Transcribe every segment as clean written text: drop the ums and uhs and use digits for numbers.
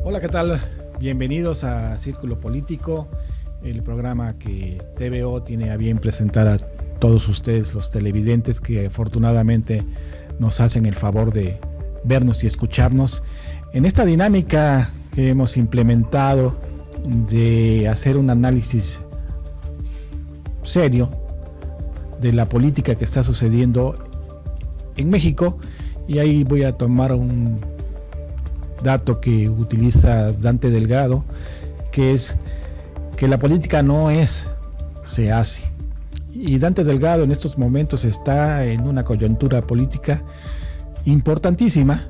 Hola, ¿qué tal? Bienvenidos a Círculo Político, el programa que TVO tiene a bien presentar a todos ustedes, los televidentes, que afortunadamente nos hacen el favor de vernos y escucharnos en esta dinámica que hemos implementado de hacer un análisis serio de la política que está sucediendo en México. Y ahí voy a tomar un dato que utiliza Dante Delgado, que es que la política no es, se hace. Y Dante Delgado en estos momentos está en una coyuntura política importantísima,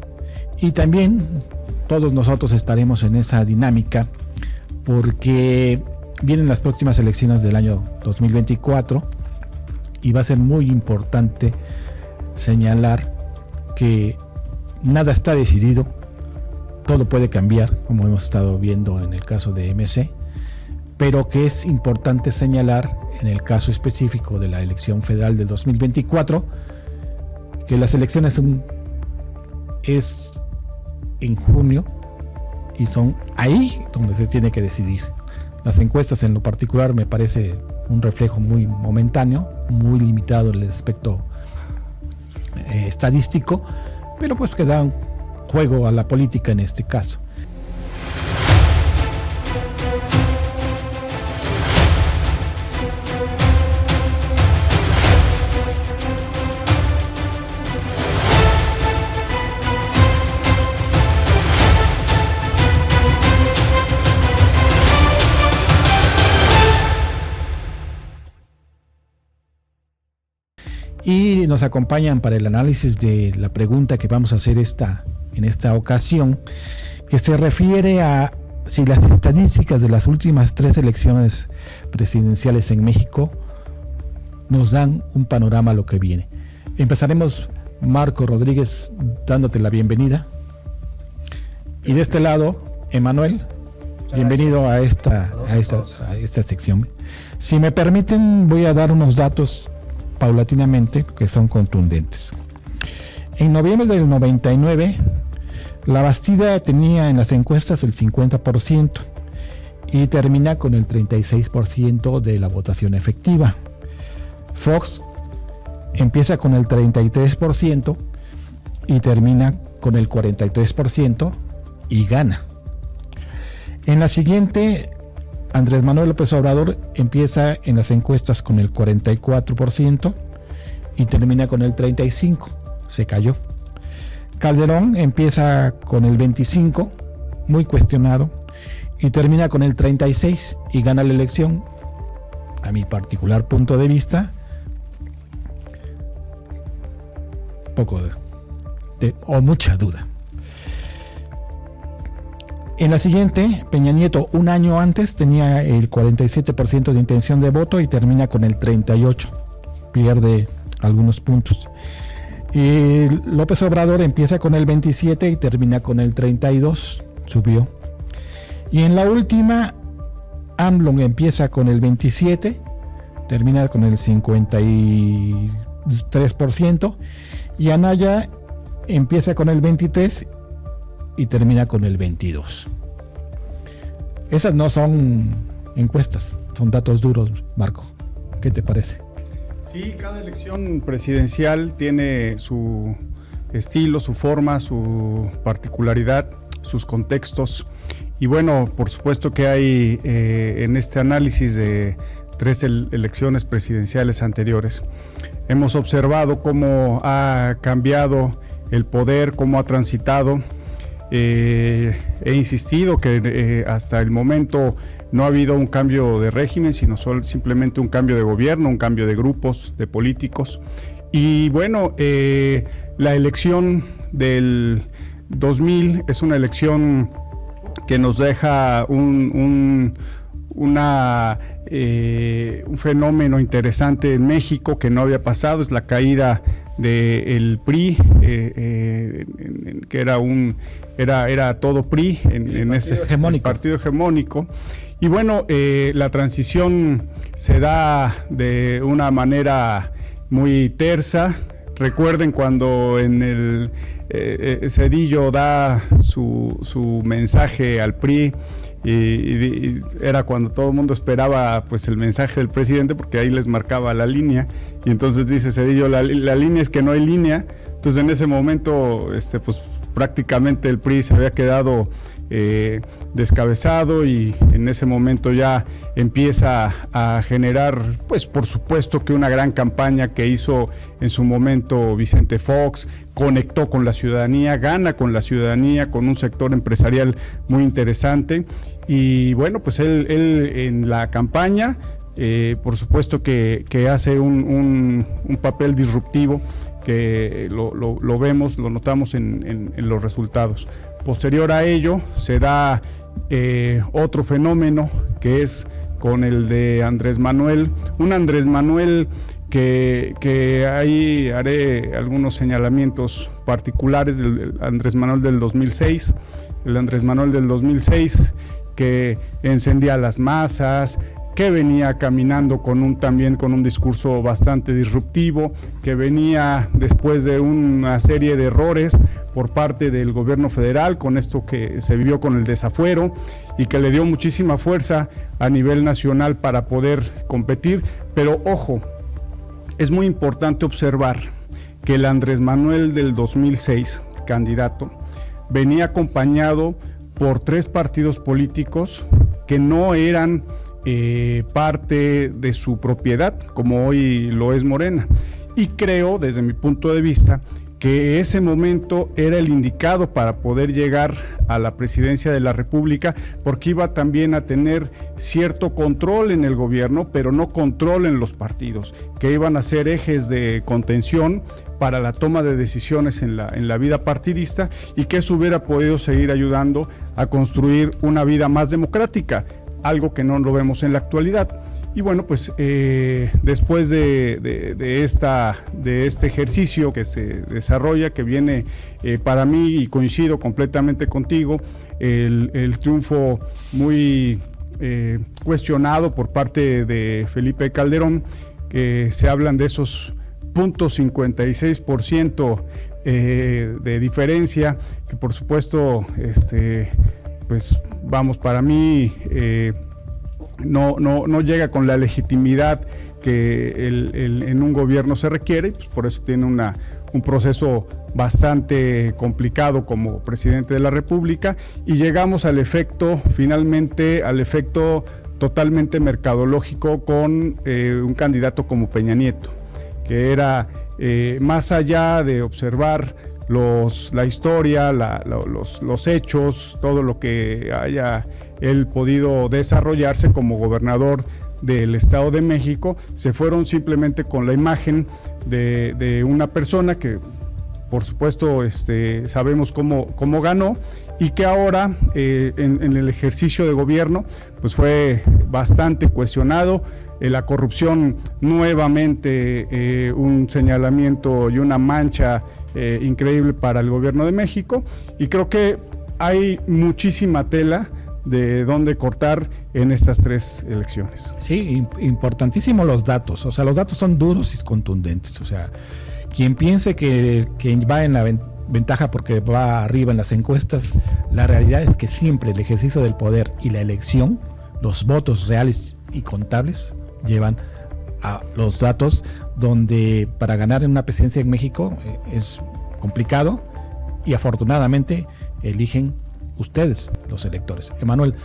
y también todos nosotros estaremos en esa dinámica porque vienen las próximas elecciones del año 2024 y va a ser muy importante señalar que nada está decidido, todo puede cambiar, como hemos estado viendo en el caso de MC, pero que es importante señalar en el caso específico de la elección federal del 2024 que las elecciones es en junio y son ahí donde se tiene que decidir. Las encuestas en lo particular me parece un reflejo muy momentáneo, muy limitado en el aspecto estadístico, pero pues que dan juego a la política en este caso. Y nos acompañan para el análisis de la pregunta que vamos a hacer en esta ocasión, que se refiere a si las estadísticas de las últimas 3 elecciones presidenciales en México nos dan un panorama a lo que viene. Empezaremos, Marco Rodríguez, dándote la bienvenida. Y de este lado, Emanuel, bienvenido a esta sección. Si me permiten, voy a dar unos datos paulatinamente que son contundentes. En noviembre del 99, la Bastida tenía en las encuestas el 50% y termina con el 36% de la votación efectiva. Fox empieza con el 33% y termina con el 43% y gana. En la siguiente, Andrés Manuel López Obrador empieza en las encuestas con el 44% y termina con el 35%, se cayó. Calderón empieza con el 25%, muy cuestionado, y termina con el 36% y gana la elección. A mi particular punto de vista, poco o mucha duda. En la siguiente, Peña Nieto, un año antes, tenía el 47% de intención de voto y termina con el 38%. Pierde algunos puntos. Y López Obrador empieza con el 27% y termina con el 32%. Subió. Y en la última, AMLO empieza con el 27%, termina con el 53%. Y Anaya empieza con el 23% y termina con el 22%. Esas no son encuestas, son datos duros, Marco. ¿Qué te parece? Sí, cada elección presidencial tiene su estilo, su forma, su particularidad, sus contextos. Y bueno, por supuesto que hay en este análisis de 3 elecciones presidenciales anteriores, hemos observado cómo ha cambiado el poder, cómo ha transitado. He insistido que hasta el momento no ha habido un cambio de régimen, sino simplemente un cambio de gobierno, un cambio de grupos, de políticos. Y bueno, la elección del 2000 es una elección que nos deja un fenómeno interesante en México que no había pasado. Es la caída del PRI, que era todo PRI en ese partido hegemónico. Y bueno, la transición se da de una manera muy tersa, recuerden cuando en el Zedillo da su mensaje al PRI, y era cuando todo el mundo esperaba pues el mensaje del presidente, porque ahí les marcaba la línea, y entonces dice Zedillo, la línea es que no hay línea. Entonces en ese momento pues prácticamente el PRI se había quedado descabezado, y en ese momento ya empieza a generar, pues por supuesto que una gran campaña que hizo en su momento Vicente Fox, conectó con la ciudadanía, gana con la ciudadanía, con un sector empresarial muy interesante, y bueno, pues él en la campaña, por supuesto que hace un papel disruptivo, que lo vemos, lo notamos en los resultados. Posterior a ello se da otro fenómeno, que es con el de Andrés Manuel, un Andrés Manuel que ahí haré algunos señalamientos particulares del Andrés Manuel del 2006, el Andrés Manuel del 2006 que encendía las masas, que venía caminando también con un discurso bastante disruptivo, que venía después de una serie de errores por parte del gobierno federal, con esto que se vivió con el desafuero, y que le dio muchísima fuerza a nivel nacional para poder competir. Pero ojo, es muy importante observar que el Andrés Manuel del 2006, candidato, venía acompañado por 3 partidos políticos que no eran parte de su propiedad, como hoy lo es Morena. Y creo, desde mi punto de vista, que ese momento era el indicado para poder llegar a la presidencia de la República, porque iba también a tener cierto control en el gobierno, pero no control en los partidos, que iban a ser ejes de contención para la toma de decisiones en la vida partidista, y que eso hubiera podido seguir ayudando a construir una vida más democrática, algo que no lo vemos en la actualidad. Y bueno, pues después de este ejercicio que se desarrolla, que viene para mí, y coincido completamente contigo, el triunfo muy cuestionado por parte de Felipe Calderón, que se hablan de esos 0.56% de diferencia, que por supuesto, pues vamos, para mí no llega con la legitimidad que en un gobierno se requiere, pues por eso tiene un proceso bastante complicado como presidente de la República, y llegamos finalmente al efecto totalmente mercadológico con un candidato como Peña Nieto, que era más allá de observar la historia, los hechos, todo lo que haya él podido desarrollarse como gobernador del Estado de México, se fueron simplemente con la imagen de una persona que, por supuesto, sabemos cómo ganó, y que ahora en el ejercicio de gobierno pues fue bastante cuestionado. La corrupción, nuevamente un señalamiento y una mancha increíble para el gobierno de México, y creo que hay muchísima tela de dónde cortar en estas 3 elecciones. Sí, importantísimo los datos, o sea, los datos son duros y contundentes, o sea, quien piense que va en la ventaja porque va arriba en las encuestas, la realidad es que siempre el ejercicio del poder y la elección, los votos reales y contables, llevan a los datos, donde para ganar en una presidencia en México es complicado, y afortunadamente eligen ustedes, los electores. Emanuel,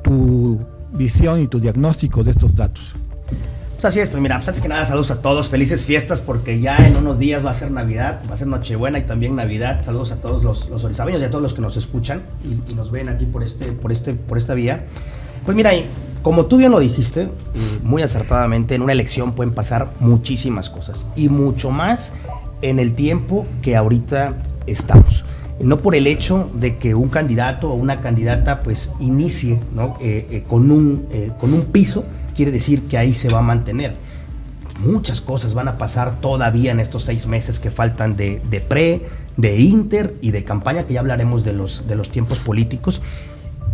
tu visión y tu diagnóstico de estos datos. Pues así es, pues mira, pues antes que nada, saludos a todos, felices fiestas, porque ya en unos días va a ser Navidad, va a ser Nochebuena y también Navidad. Saludos a todos los orizabeños y a todos los que nos escuchan y nos ven aquí por esta vía. Pues mira, como tú bien lo dijiste, muy acertadamente, en una elección pueden pasar muchísimas cosas, y mucho más en el tiempo que ahorita estamos. No por el hecho de que un candidato o una candidata pues inicie, ¿no? con un piso, quiere decir que ahí se va a mantener. Muchas cosas van a pasar todavía en estos 6 meses que faltan de pre, de inter y de campaña, que ya hablaremos de los tiempos políticos.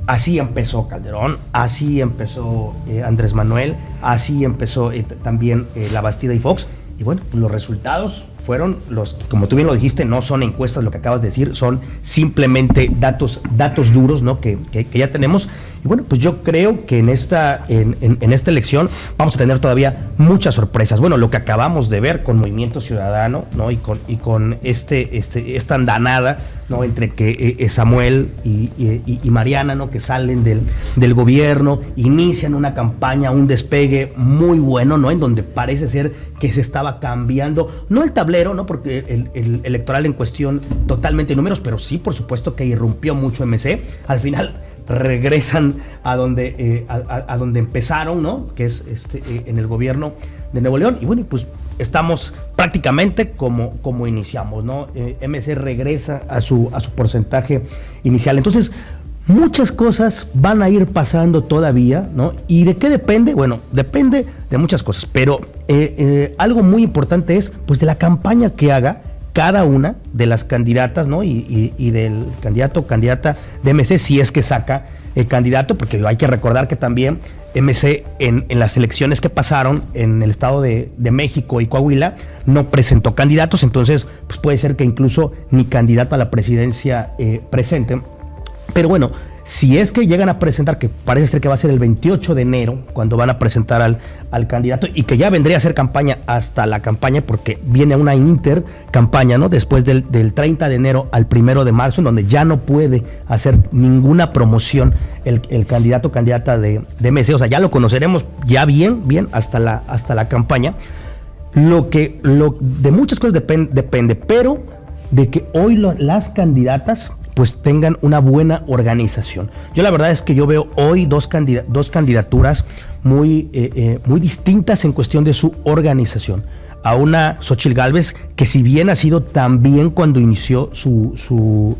Así empezó Calderón, así empezó Andrés Manuel, así empezó también La Bastida y Fox. Y bueno, los resultados fueron los, como tú bien lo dijiste, no son encuestas lo que acabas de decir, son simplemente datos duros, ¿no? que ya tenemos. Y bueno, pues yo creo que en esta elección vamos a tener todavía muchas sorpresas. Bueno, lo que acabamos de ver con Movimiento Ciudadano, ¿no? y con esta andanada, ¿no? Entre que Samuel y Mariana, ¿no? Que salen del gobierno, inician una campaña, un despegue muy bueno, ¿no? En donde parece ser que se estaba cambiando, no el tablero, ¿no? Porque el electoral en cuestión totalmente números, pero sí, por supuesto que irrumpió mucho MC. Al final regresan a donde empezaron, ¿no? Que es en el gobierno de Nuevo León. Y bueno, pues estamos prácticamente como iniciamos, ¿no? MC regresa a su porcentaje inicial. Entonces, muchas cosas van a ir pasando todavía, ¿no? ¿Y de qué depende? Bueno, depende de muchas cosas, pero algo muy importante es, pues, de la campaña que haga cada una de las candidatas, ¿no? Y del candidato o candidata de MC, si es que saca candidato, porque hay que recordar que también MC en las elecciones que pasaron en el Estado de México y Coahuila no presentó candidatos, entonces pues puede ser que incluso ni candidato a la presidencia presenten. Pero bueno, si es que llegan a presentar, que parece ser que va a ser el 28 de enero, cuando van a presentar al candidato, y que ya vendría a ser campaña hasta la campaña, porque viene una intercampaña, ¿no? Después del 30 de enero al 1 de marzo, en donde ya no puede hacer ninguna promoción el candidato o candidata de MC. O sea, ya lo conoceremos ya bien hasta la campaña. De muchas cosas depende, pero de que hoy las candidatas pues tengan una buena organización. Yo la verdad es que yo veo hoy dos candidaturas muy distintas en cuestión de su organización. A una Xóchitl Gálvez, que si bien ha sido también cuando inició su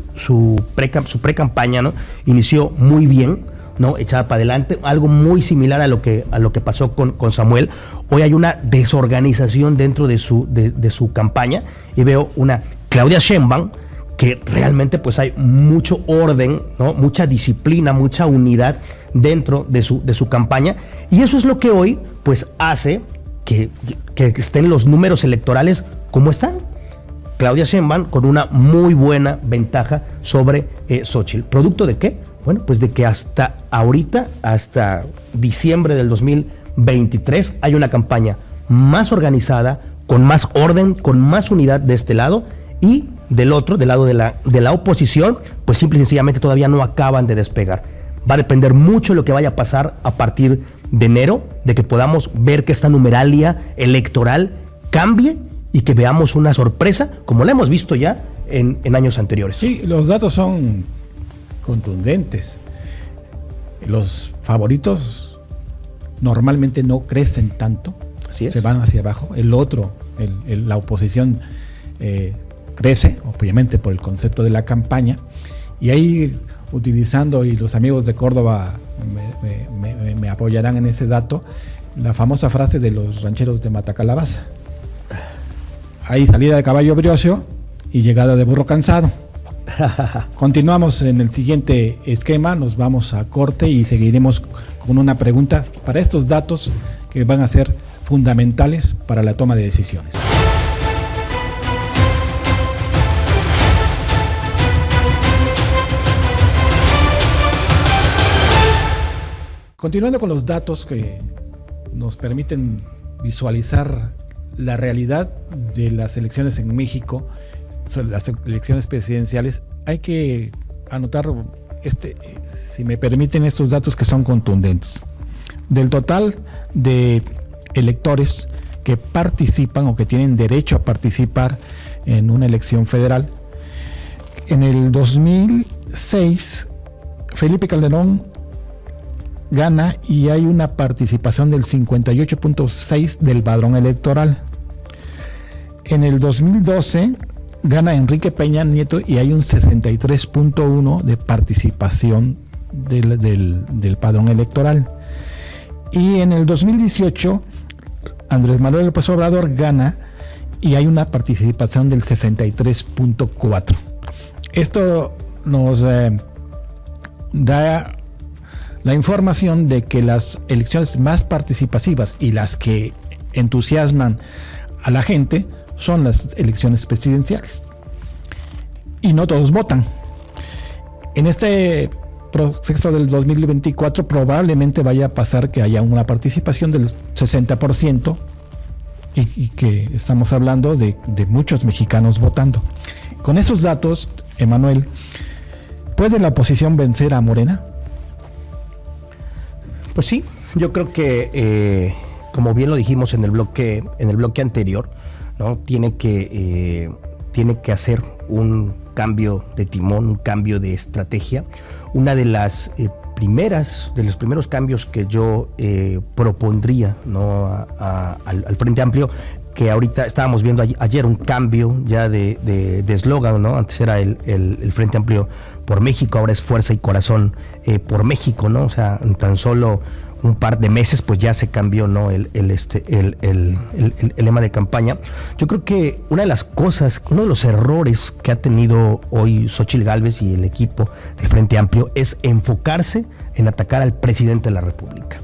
pre-campaña, ¿no? Inició muy bien, ¿no? Echada para adelante, algo muy similar a lo que pasó con Samuel. Hoy hay una desorganización dentro de su campaña, y veo una Claudia Sheinbaum, que realmente pues hay mucho orden, ¿no? Mucha disciplina, mucha unidad dentro de su campaña, y eso es lo que hoy pues hace que estén los números electorales como están. Claudia Sheinbaum con una muy buena ventaja sobre Xóchitl. ¿Producto de qué? Bueno, pues de que hasta ahorita, hasta diciembre del 2023, hay una campaña más organizada, con más orden, con más unidad de este lado, y del lado de la oposición, pues simple y sencillamente todavía no acaban de despegar. Va a depender mucho de lo que vaya a pasar a partir de enero, de que podamos ver que esta numeralia electoral cambie y que veamos una sorpresa, como la hemos visto ya en años anteriores. Sí, los datos son contundentes. Los favoritos normalmente no crecen tanto, Así es. Se van hacia abajo. La oposición crece, obviamente por el concepto de la campaña, y ahí utilizando, y los amigos de Córdoba me apoyarán en ese dato, la famosa frase de los rancheros de Matacalabaza: hay salida de caballo brioso y llegada de burro cansado. Continuamos en el siguiente esquema, nos vamos a corte y seguiremos con una pregunta para estos datos que van a ser fundamentales para la toma de decisiones. Continuando con los datos que nos permiten visualizar la realidad de las elecciones en México, las elecciones presidenciales, hay que anotar, si me permiten, estos datos que son contundentes. Del total de electores que participan o que tienen derecho a participar en una elección federal, en el 2006, Felipe Calderón gana y hay una participación del 58.6% del padrón electoral. En el 2012 gana Enrique Peña Nieto y hay un 63.1% de participación del padrón electoral. Y en el 2018 Andrés Manuel López Obrador gana y hay una participación del 63.4%. Esto nos da la información de que las elecciones más participativas y las que entusiasman a la gente son las elecciones presidenciales. Y no todos votan. En este proceso del 2024 probablemente vaya a pasar que haya una participación del 60% y que estamos hablando de muchos mexicanos votando. Con esos datos, Emanuel, ¿puede la oposición vencer a Morena? Pues sí, yo creo que como bien lo dijimos en el bloque anterior, ¿no? Tiene que hacer un cambio de timón, un cambio de estrategia. Una de los primeros cambios que yo propondría, ¿no? al Frente Amplio, que ahorita estábamos viendo ayer un cambio ya de eslogan, ¿no? Antes era el Frente Amplio por México, ahora es Fuerza y Corazón por México, ¿no? O sea, en tan solo un par de meses pues ya se cambió, ¿no? el lema de campaña. Yo creo que una de las cosas, uno de los errores que ha tenido hoy Xóchitl Gálvez y el equipo del Frente Amplio es enfocarse en atacar al presidente de la República.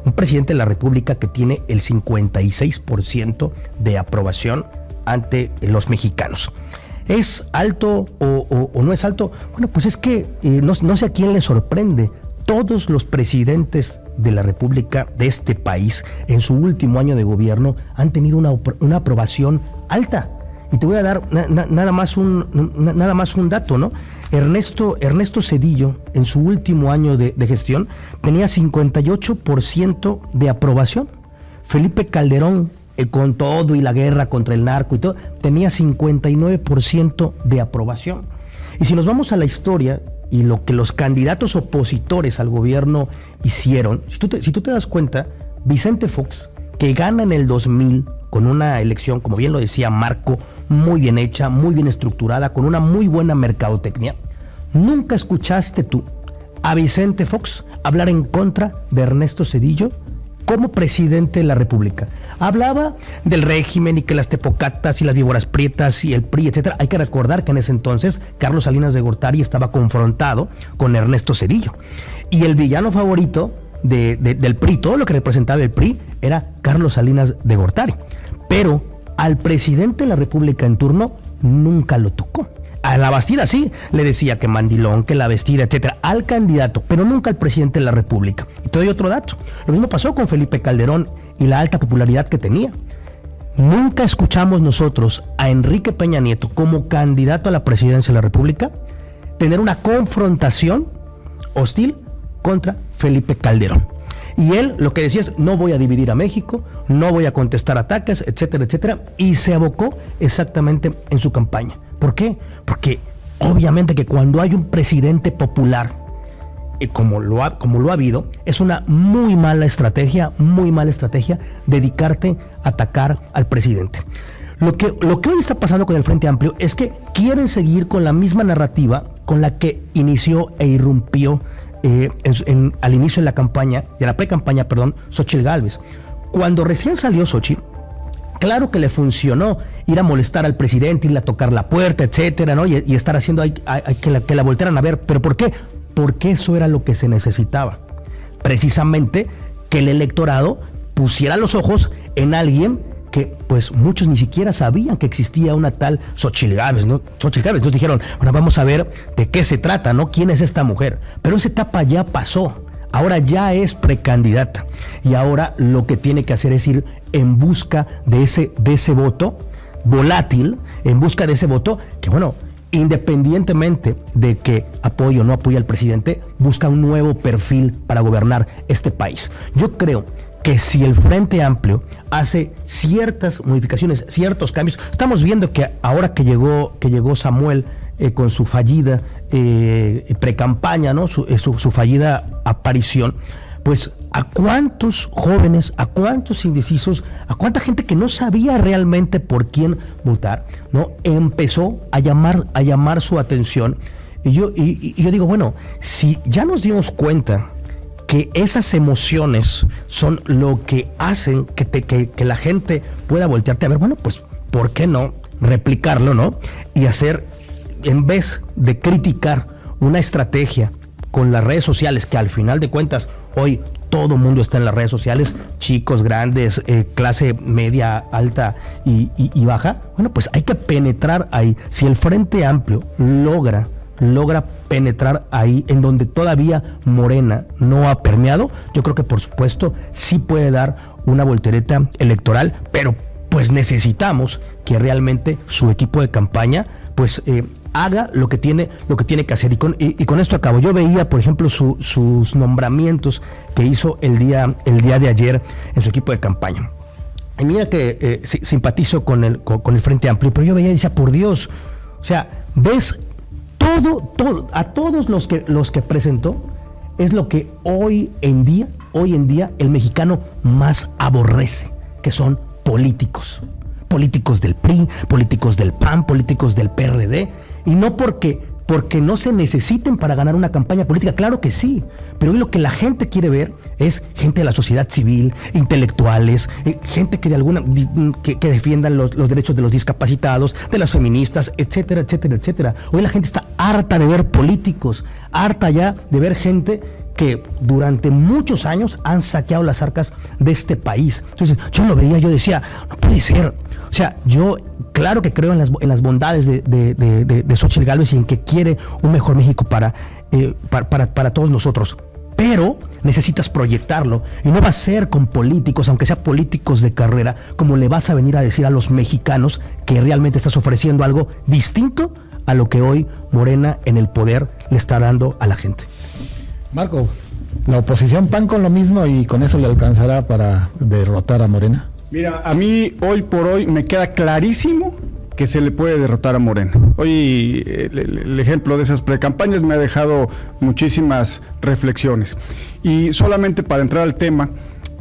Un presidente de la República que tiene el 56% de aprobación ante los mexicanos. ¿Es alto o no es alto? Bueno, pues es que no sé a quién le sorprende. Todos los presidentes de la República de este país en su último año de gobierno han tenido una aprobación alta. Y te voy a dar nada más un dato, ¿no? Ernesto Zedillo, en su último año de gestión, tenía 58% de aprobación. Felipe Calderón, con todo y la guerra contra el narco y todo, tenía 59% de aprobación. Y si nos vamos a la historia y lo que los candidatos opositores al gobierno hicieron, si tú te das cuenta, Vicente Fox, que gana en el 2000 con una elección, como bien lo decía Marco, muy bien hecha, muy bien estructurada, con una muy buena mercadotecnia, nunca escuchaste tú a Vicente Fox hablar en contra de Ernesto Zedillo como presidente de la República. Hablaba del régimen y que las tepocatas y las víboras prietas y el PRI, etcétera. Hay que recordar que en ese entonces Carlos Salinas de Gortari estaba confrontado con Ernesto Zedillo. Y el villano favorito del PRI, todo lo que representaba el PRI, era Carlos Salinas de Gortari. Pero al presidente de la República en turno nunca lo tocó. A la Bastida sí, le decía que mandilón, que la vestida, etcétera, al candidato, pero nunca al presidente de la República. Y te doy otro dato. Lo mismo pasó con Felipe Calderón y la alta popularidad que tenía. Nunca escuchamos nosotros a Enrique Peña Nieto como candidato a la presidencia de la República tener una confrontación hostil contra Felipe Calderón. Y él lo que decía es: no voy a dividir a México, no voy a contestar ataques, etcétera, etcétera. Y se abocó exactamente en su campaña. ¿Por qué? Porque obviamente que cuando hay un presidente popular, como lo ha habido, es una muy mala estrategia dedicarte a atacar al presidente. Lo que hoy está pasando con el Frente Amplio es que quieren seguir con la misma narrativa con la que inició e irrumpió al inicio de la campaña, de la pre-campaña, Xóchitl Gálvez. Cuando recién salió Xóchitl, claro que le funcionó ir a molestar al presidente, irle a tocar la puerta, etcétera, ¿no? Y estar haciendo ahí que la voltearan a ver. ¿Pero por qué? Porque eso era lo que se necesitaba. Precisamente que el electorado pusiera los ojos en alguien que pues muchos ni siquiera sabían que existía una tal Xóchitl Gálvez, ¿no? Xóchitl Gálvez. Entonces dijeron, bueno, vamos a ver de qué se trata, ¿no? ¿Quién es esta mujer? Pero esa etapa ya pasó. Ahora ya es precandidata. Y ahora lo que tiene que hacer es ir en busca de ese voto volátil, en busca de ese voto que, bueno, independientemente de que apoye o no apoye al presidente, busca un nuevo perfil para gobernar este país. Yo creo que si el Frente Amplio hace ciertas modificaciones, ciertos cambios, estamos viendo que ahora que llegó Samuel con su fallida precampaña, ¿no? Su fallida aparición, pues a cuántos jóvenes, a cuántos indecisos, a cuánta gente que no sabía realmente por quién votar, ¿no? Empezó a llamar su atención. Y yo digo, bueno, si ya nos dimos cuenta que esas emociones son lo que hacen que la gente pueda voltearte a ver, bueno, pues ¿por qué no replicarlo, no? Y hacer, en vez de criticar una estrategia con las redes sociales, que al final de cuentas hoy todo mundo está en las redes sociales, chicos, grandes, clase media, alta y baja. Bueno, pues hay que penetrar ahí. Si el Frente Amplio logra penetrar ahí en donde todavía Morena no ha permeado, yo creo que por supuesto sí puede dar una voltereta electoral, pero pues necesitamos que realmente su equipo de campaña pues haga lo que tiene que hacer. Y con esto acabo. Yo veía, por ejemplo, sus nombramientos que hizo el día de ayer en su equipo de campaña. Y mira que simpatizo con el Frente Amplio, pero yo veía y decía, por Dios, o sea, ves todo, a todos los que presentó, es lo que hoy en día el mexicano más aborrece, que son políticos del PRI, políticos del PAN, políticos del PRD, y no porque no se necesiten para ganar una campaña política, claro que sí, pero hoy lo que la gente quiere ver es gente de la sociedad civil, intelectuales, gente que que defiendan los derechos de los discapacitados, de las feministas, etcétera, etcétera, etcétera. Hoy la gente está harta de ver políticos, harta ya de ver gente que durante muchos años han saqueado las arcas de este país. Entonces, yo lo veía, yo decía, no puede ser. O sea, yo claro que creo en las bondades de Xóchitl Gálvez y en que quiere un mejor México para todos nosotros. Pero necesitas proyectarlo y no va a ser con políticos, aunque sea políticos de carrera, como le vas a venir a decir a los mexicanos que realmente estás ofreciendo algo distinto a lo que hoy Morena en el poder le está dando a la gente. Marco, ¿la oposición PAN con lo mismo y con eso le alcanzará para derrotar a Morena? Mira, a mí hoy por hoy me queda clarísimo que se le puede derrotar a Morena. Hoy el ejemplo de esas precampañas me ha dejado muchísimas reflexiones. Y solamente para entrar al tema,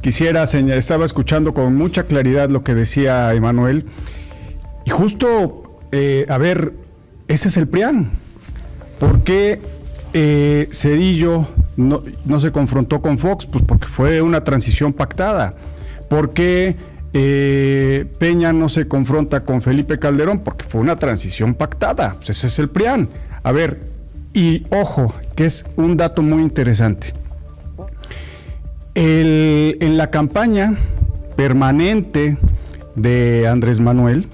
quisiera señalar, estaba escuchando con mucha claridad lo que decía Emanuel, y justo, ese es el PRIAN. ¿Por qué Zedillo no se confrontó con Fox? Pues porque fue una transición pactada. ¿Por qué Peña no se confronta con Felipe Calderón? Porque fue una transición pactada. Pues ese es el PRIAN. A ver, y ojo, que es un dato muy interesante. En la campaña permanente de Andrés Manuel,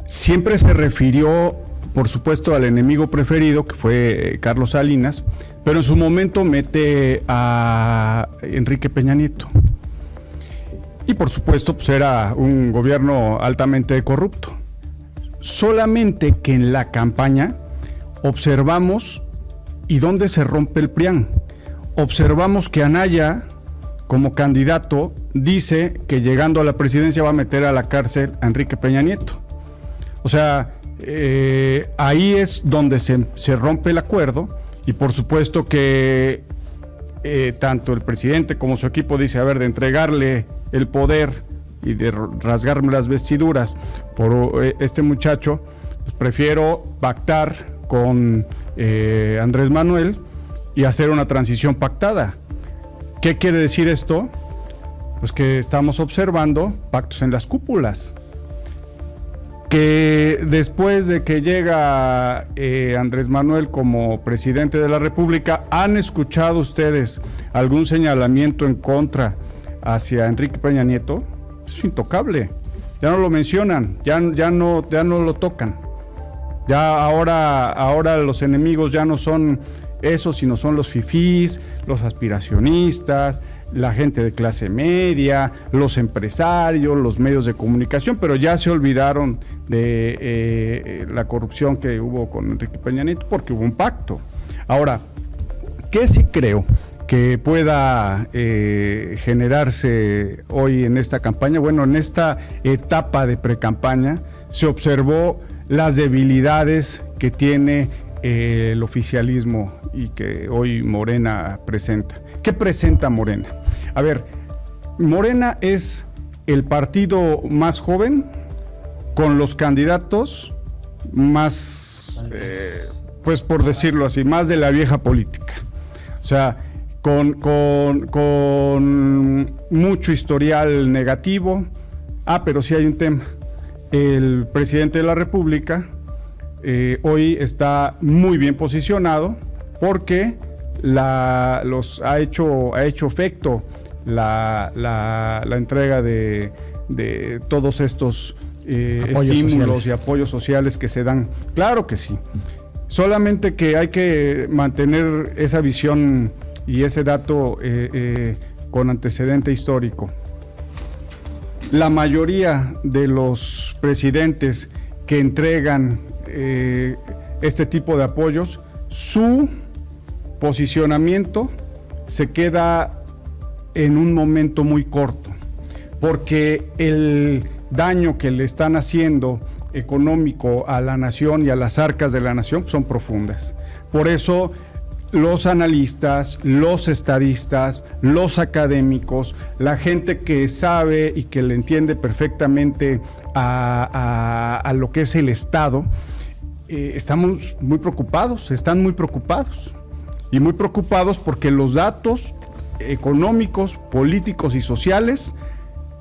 siempre se refirió, por supuesto, al enemigo preferido, que fue Carlos Salinas, pero en su momento mete a Enrique Peña Nieto. Y por supuesto, pues era un gobierno altamente corrupto. Solamente que en la campaña observamos, ¿y dónde se rompe el PRIAN? Observamos que Anaya, como candidato, dice que llegando a la presidencia va a meter a la cárcel a Enrique Peña Nieto. O sea, ahí es donde se rompe el acuerdo, y por supuesto que tanto el presidente como su equipo dice, a ver, de entregarle el poder y de rasgarme las vestiduras por este muchacho, pues prefiero pactar con Andrés Manuel y hacer una transición pactada. ¿Qué quiere decir esto? Pues que estamos observando pactos en las cúpulas. Que después de que llega Andrés Manuel como presidente de la República, ¿han escuchado ustedes algún señalamiento en contra hacia Enrique Peña Nieto? Es intocable. Ya no lo mencionan, ya no lo tocan. Ya ahora los enemigos ya no son esos, sino son los fifís, los aspiracionistas, la gente de clase media, los empresarios, los medios de comunicación, pero ya se olvidaron de la corrupción que hubo con Enrique Peña Nieto, porque hubo un pacto. Ahora, ¿qué sí creo que pueda generarse hoy en esta campaña? Bueno, en esta etapa de precampaña se observó las debilidades que tiene el oficialismo y que hoy Morena presenta. ¿Qué presenta Morena? A ver, Morena es el partido más joven con los candidatos más, pues por decirlo así, más de la vieja política. O sea, con mucho historial negativo. Pero sí hay un tema. El presidente de la República hoy está muy bien posicionado porque ha hecho efecto la entrega de todos estos estímulos sociales y apoyos sociales que se dan. Claro que sí. Solamente que hay que mantener esa visión y ese dato con antecedente histórico. La mayoría de los presidentes que entregan este tipo de apoyos, su posicionamiento se queda en un momento muy corto, porque el daño que le están haciendo económico a la nación y a las arcas de la nación son profundas. Por eso los analistas, los estadistas, los académicos, la gente que sabe y que le entiende perfectamente a lo que es el Estado, estamos muy preocupados, están muy preocupados. Y muy preocupados porque los datos económicos, políticos y sociales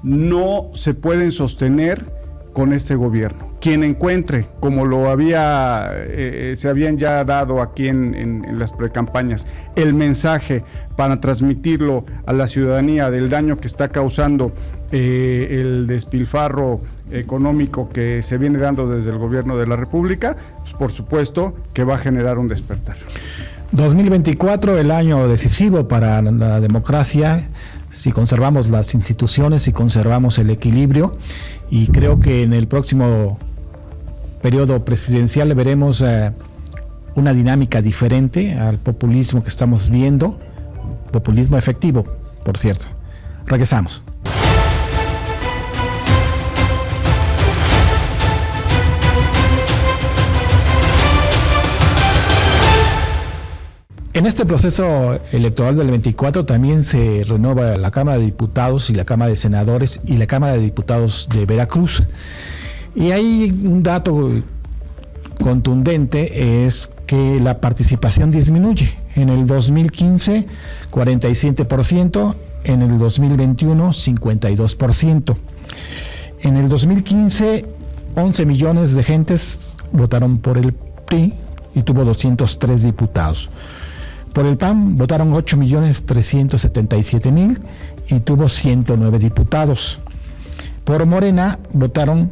no se pueden sostener con este gobierno. Quien encuentre, como se habían ya dado aquí en las precampañas, el mensaje para transmitirlo a la ciudadanía del daño que está causando el despilfarro económico que se viene dando desde el gobierno de la República, pues por supuesto que va a generar un despertar. 2024, el año decisivo para la democracia, si conservamos las instituciones, si conservamos el equilibrio, y creo que en el próximo periodo presidencial veremos una dinámica diferente al populismo que estamos viendo, populismo efectivo, por cierto. Regresamos. En este proceso electoral del 24 también se renueva la Cámara de Diputados y la Cámara de Senadores y la Cámara de Diputados de Veracruz. Y hay un dato contundente, es que la participación disminuye. En el 2015, 47%, en el 2021, 52%. En el 2015, 11 millones de gentes votaron por el PRI y tuvo 203 diputados. Por el PAN votaron 8.377.000 y tuvo 109 diputados. Por Morena votaron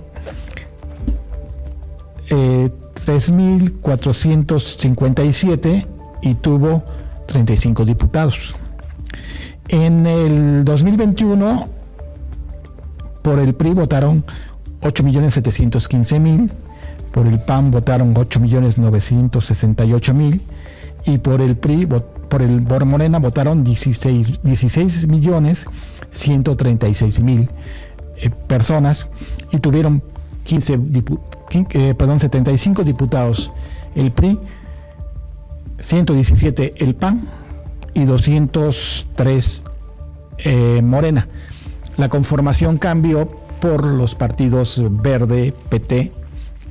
3.457 y tuvo 35 diputados. En el 2021, por el PRI votaron 8.715.000, por el PAN votaron 8.968.000 y por el PRI, por Morena votaron 16.136.000 personas y tuvieron 75 diputados el PRI, 117 el PAN y 203 Morena. La conformación cambió por los partidos Verde, PT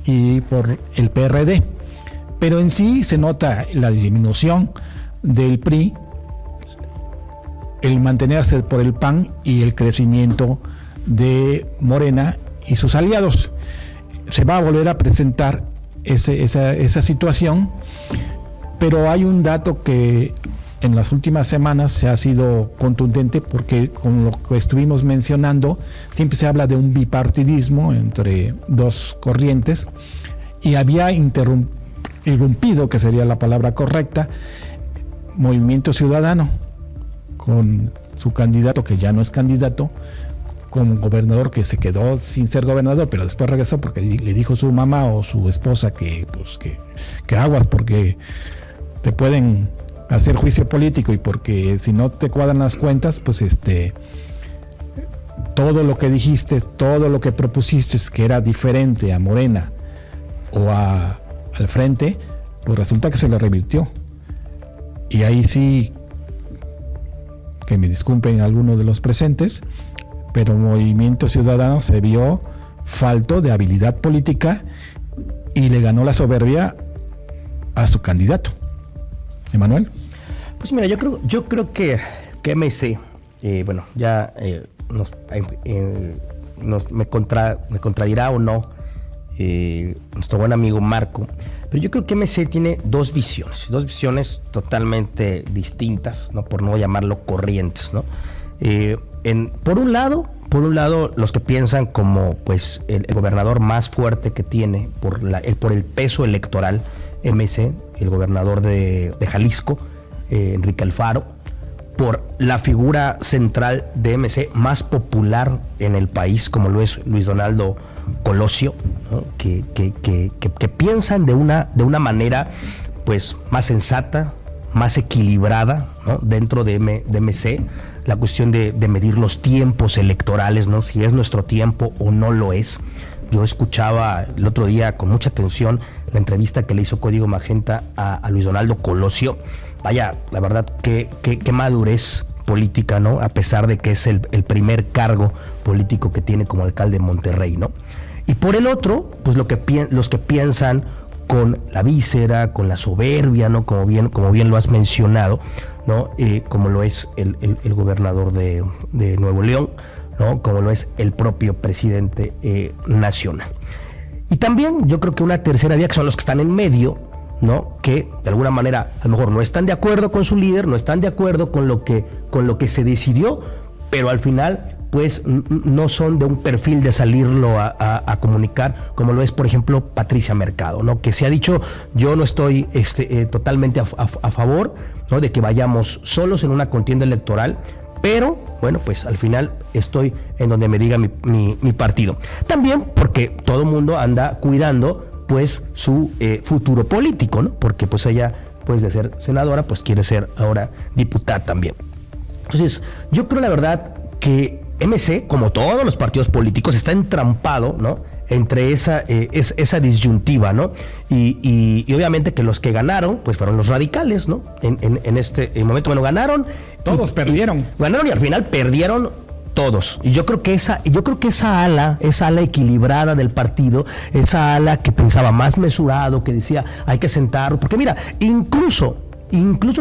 y por el PRD. Pero en sí se nota la disminución del PRI, el mantenerse por el PAN y el crecimiento de Morena y sus aliados. Se va a volver a presentar esa situación, pero hay un dato que en las últimas semanas se ha sido contundente, porque con lo que estuvimos mencionando, siempre se habla de un bipartidismo entre dos corrientes, y había irrumpido, que sería la palabra correcta, Movimiento Ciudadano, con su candidato, que ya no es candidato, como gobernador, que se quedó sin ser gobernador, pero después regresó porque le dijo su mamá o su esposa que aguas, porque te pueden hacer juicio político, y porque si no te cuadran las cuentas, pues todo lo que dijiste, todo lo que propusiste que era diferente a Morena o al Frente, pues resulta que se le revirtió. Y ahí sí, que me disculpen algunos de los presentes, pero Movimiento Ciudadano se vio falto de habilidad política y le ganó la soberbia a su candidato. ¿Emanuel? Pues mira, yo creo que MC, me contradirá o no nuestro buen amigo Marco. Pero yo creo que MC tiene dos visiones totalmente distintas, ¿no? Por no llamarlo corrientes, ¿no? Por un lado, los que piensan como pues el gobernador más fuerte que tiene por el peso electoral, MC, el gobernador de Jalisco, Enrique Alfaro, por la figura central de MC más popular en el país, como lo es Luis Donaldo Colosio, ¿no? que piensan de una manera pues más sensata, más equilibrada, ¿no? Dentro de MC, la cuestión de medir los tiempos electorales, ¿no? Si es nuestro tiempo o no lo es. Yo escuchaba el otro día con mucha atención la entrevista que le hizo Código Magenta a Luis Donaldo Colosio. Vaya, la verdad, qué madurez política, ¿no? A pesar de que es el primer cargo político que tiene como alcalde de Monterrey, ¿no? Y por el otro, pues los que piensan con la víscera, con la soberbia, ¿no? Como bien lo has mencionado, ¿no? Como lo es el gobernador de Nuevo León, ¿no? Como lo es el propio presidente nacional. Y también yo creo que una tercera vía, que son los que están en medio, ¿no? Que de alguna manera a lo mejor no están de acuerdo con su líder, no están de acuerdo con lo que se decidió, pero al final pues no son de un perfil de salirlo a comunicar, como lo es, por ejemplo, Patricia Mercado, ¿no? Que se ha dicho, yo no estoy totalmente a favor, ¿no? De que vayamos solos en una contienda electoral, pero bueno, pues al final estoy en donde me diga mi partido. También porque todo el mundo anda cuidando pues su futuro político, ¿no? Porque pues ella, pues de ser senadora, pues quiere ser ahora diputada también. Entonces, yo creo la verdad que MC, como todos los partidos políticos, está entrampado, ¿no? Entre esa disyuntiva, ¿no? Y obviamente que los que ganaron, pues fueron los radicales, ¿no? En este momento, bueno, ganaron. Todos perdieron. Ganaron y al final perdieron todos. Y yo creo que esa ala equilibrada del partido, esa ala que pensaba más mesurado, que decía, hay que sentar, porque mira, incluso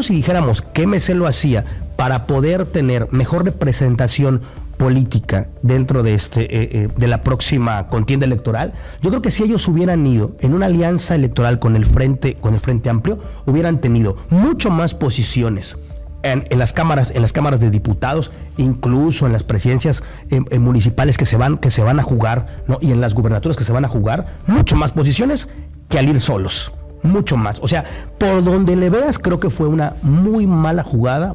si dijéramos que MC lo hacía para poder tener mejor representación política dentro de la próxima contienda electoral, yo creo que si ellos hubieran ido en una alianza electoral con el Frente Amplio, hubieran tenido mucho más posiciones en las cámaras de diputados, incluso en las presidencias municipales que se van a jugar, ¿no? Y en las gubernaturas que se van a jugar, mucho más posiciones que al ir solos, mucho más. O sea, por donde le veas, creo que fue una muy mala jugada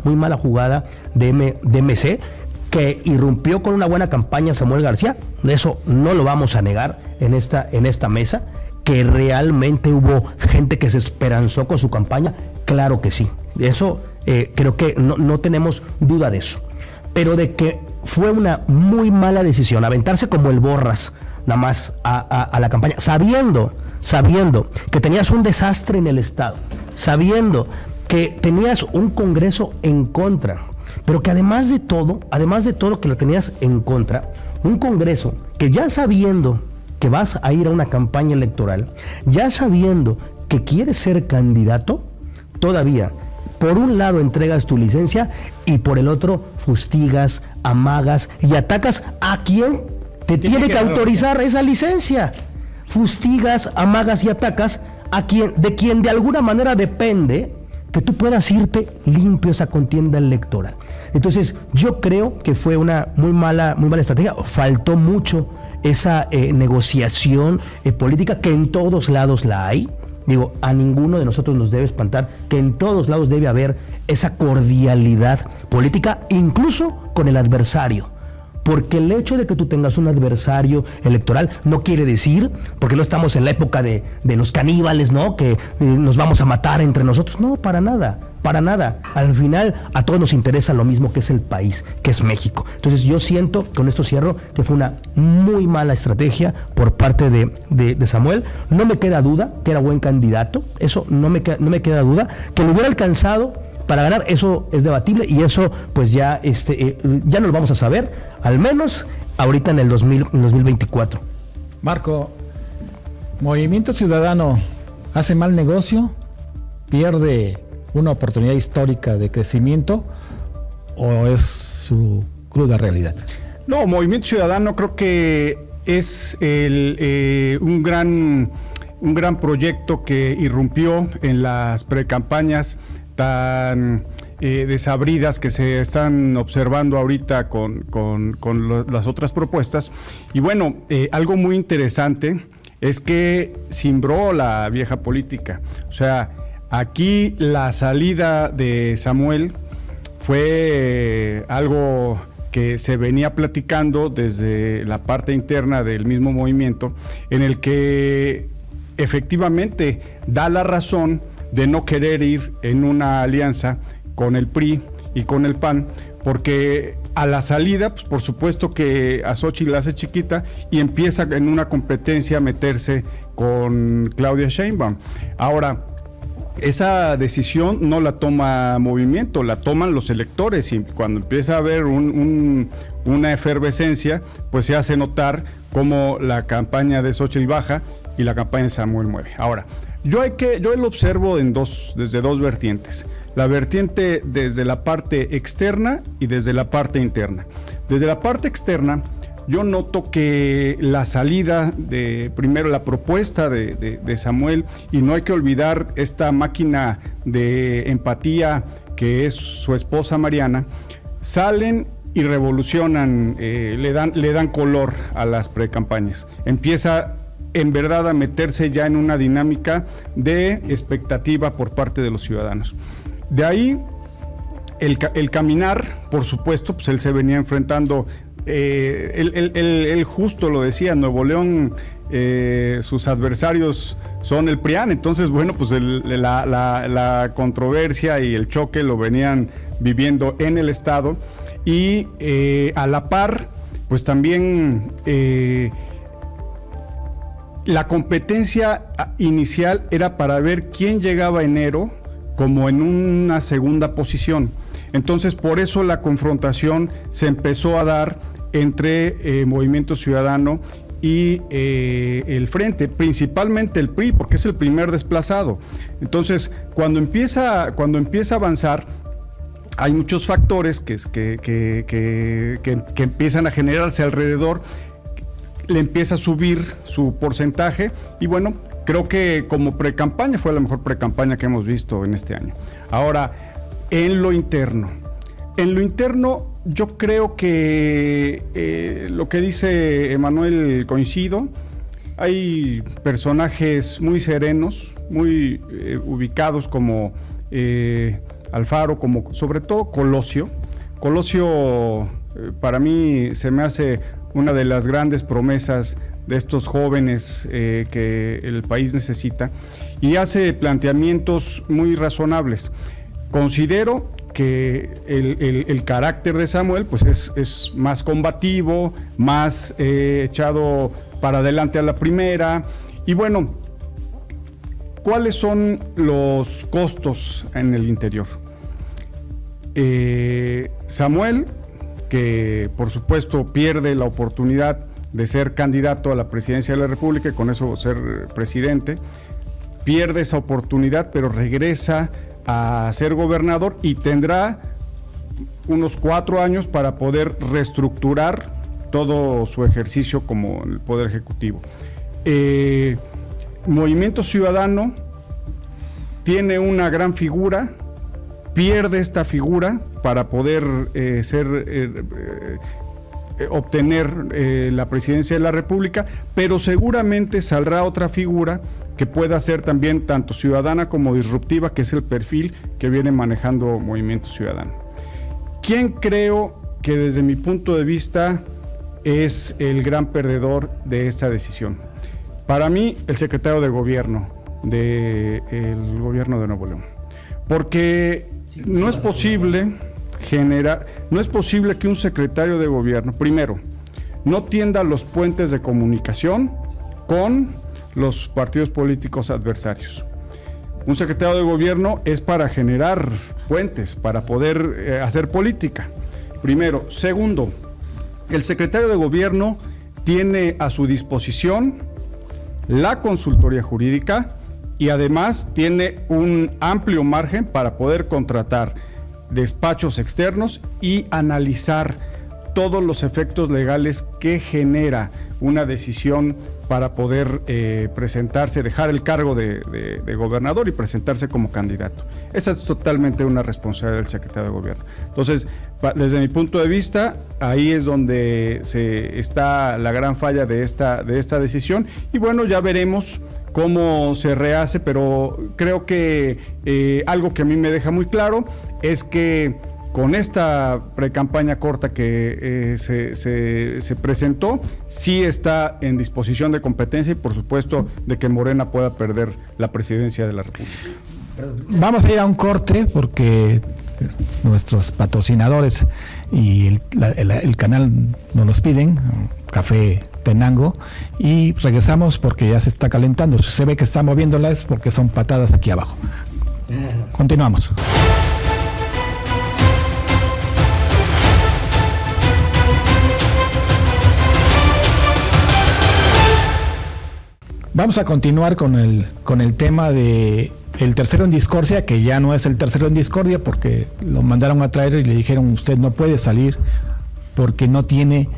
de MC, que irrumpió con una buena campaña Samuel García. Eso no lo vamos a negar en esta mesa, que realmente hubo gente que se esperanzó con su campaña, claro que sí. Eso creo que no tenemos duda de eso. Pero de que fue una muy mala decisión aventarse como el Borras nada más a la campaña, sabiendo que tenías un desastre en el estado, sabiendo que tenías un Congreso en contra, pero que además de todo que lo tenías en contra, un Congreso que ya sabiendo que vas a ir a una campaña electoral, ya sabiendo que quieres ser candidato, todavía por un lado entregas tu licencia y por el otro fustigas, amagas y atacas a quien te tiene que autorizar esa licencia. Fustigas, amagas y atacas a quien de alguna manera depende que tú puedas irte limpio esa contienda electoral. Entonces, yo creo que fue una muy mala estrategia. Faltó mucho esa negociación política, que en todos lados la hay. Digo, a ninguno de nosotros nos debe espantar que en todos lados debe haber esa cordialidad política, incluso con el adversario. Porque el hecho de que tú tengas un adversario electoral no quiere decir, porque no estamos en la época de los caníbales, ¿no? Que nos vamos a matar entre nosotros. No, para nada. Al final a todos nos interesa lo mismo, que es el país, que es México. Entonces yo siento, con esto cierro, que fue una muy mala estrategia por parte de Samuel. No me queda duda que era buen candidato, eso no me queda duda. Que lo hubiera alcanzado para ganar, eso es debatible, y eso pues ya no lo vamos a saber, al menos ahorita en el 2024. Marco, Movimiento Ciudadano hace mal negocio, pierde una oportunidad histórica de crecimiento, ¿o es su cruda realidad? No, Movimiento Ciudadano creo que es un gran proyecto que irrumpió en las precampañas tan desabridas que se están observando ahorita con las otras propuestas. Y bueno, algo muy interesante es que cimbró la vieja política. O sea, aquí la salida de Samuel fue algo que se venía platicando desde la parte interna del mismo movimiento, en el que efectivamente da la razón de no querer ir en una alianza con el PRI y con el PAN, porque a la salida, pues por supuesto que a Xóchitl la hace chiquita y empieza en una competencia a meterse con Claudia Sheinbaum. Ahora, esa decisión no la toma Movimiento, la toman los electores, y cuando empieza a haber una efervescencia, pues se hace notar cómo la campaña de Xóchitl baja y la campaña de Samuel mueve. Ahora, yo lo observo desde dos vertientes. La vertiente desde la parte externa y desde la parte interna. Desde la parte externa, yo noto que la salida primero la propuesta de Samuel, y no hay que olvidar esta máquina de empatía que es su esposa Mariana, salen y revolucionan, le dan color a las precampañas. Empieza en verdad a meterse ya en una dinámica de expectativa por parte de los ciudadanos. De ahí el caminar, por supuesto, pues él se venía enfrentando, él justo lo decía, Nuevo León, sus adversarios son el PRIAN, entonces bueno, pues la controversia y el choque lo venían viviendo en el estado, y a la par, pues también la competencia inicial era para ver quién llegaba a enero como en una segunda posición. Entonces, por eso la confrontación se empezó a dar entre Movimiento Ciudadano y el Frente, principalmente el PRI, porque es el primer desplazado. Entonces, cuando empieza a avanzar, hay muchos factores que empiezan a generarse alrededor, le empieza a subir su porcentaje, y bueno, creo que como precampaña fue la mejor precampaña que hemos visto en este año. Ahora, en lo interno yo creo que lo que dice Emanuel coincido. Hay personajes muy serenos, muy ubicados, como Alfaro, como sobre todo Colosio. Para mí se me hace una de las grandes promesas de estos jóvenes que el país necesita, y hace planteamientos muy razonables. Considero que el carácter de Samuel pues es más combativo, más echado para adelante a la primera. Y bueno, ¿cuáles son los costos en el interior? Samuel, que por supuesto pierde la oportunidad de ser candidato a la presidencia de la República y con eso ser presidente, pierde esa oportunidad, pero regresa a ser gobernador y tendrá unos 4 años para poder reestructurar todo su ejercicio como el Poder Ejecutivo. Movimiento Ciudadano tiene una gran figura, pierde esta figura para poder obtener la presidencia de la República, pero seguramente saldrá otra figura que pueda ser también tanto ciudadana como disruptiva, que es el perfil que viene manejando Movimiento Ciudadano. ¿Quién creo que desde mi punto de vista es el gran perdedor de esta decisión? Para mí, el secretario de Gobierno del Gobierno de Nuevo León, porque no es posible que un secretario de Gobierno, primero, no tienda los puentes de comunicación con los partidos políticos adversarios. Un secretario de Gobierno es para generar puentes, para poder hacer política, primero. Segundo, el secretario de Gobierno tiene a su disposición la consultoría jurídica y además tiene un amplio margen para poder contratar despachos externos y analizar todos los efectos legales que genera una decisión para poder presentarse, dejar el cargo de gobernador y presentarse como candidato. Esa es totalmente una responsabilidad del secretario de gobierno. Entonces, desde mi punto de vista, ahí es donde está la gran falla de esta decisión, y bueno, ya veremos cómo se rehace, pero creo que algo que a mí me deja muy claro es que con esta precampaña corta que se presentó, sí está en disposición de competencia y por supuesto de que Morena pueda perder la presidencia de la República. Vamos a ir a un corte porque nuestros patrocinadores y el canal nos los piden, Café Tenango, y regresamos porque ya se está calentando. Si se ve que está moviéndola es porque son patadas aquí abajo. Continuamos. Vamos a continuar con el tema de el tercero en discordia, que ya no es el tercero en discordia porque lo mandaron a traer y le dijeron: usted no puede salir porque no tiene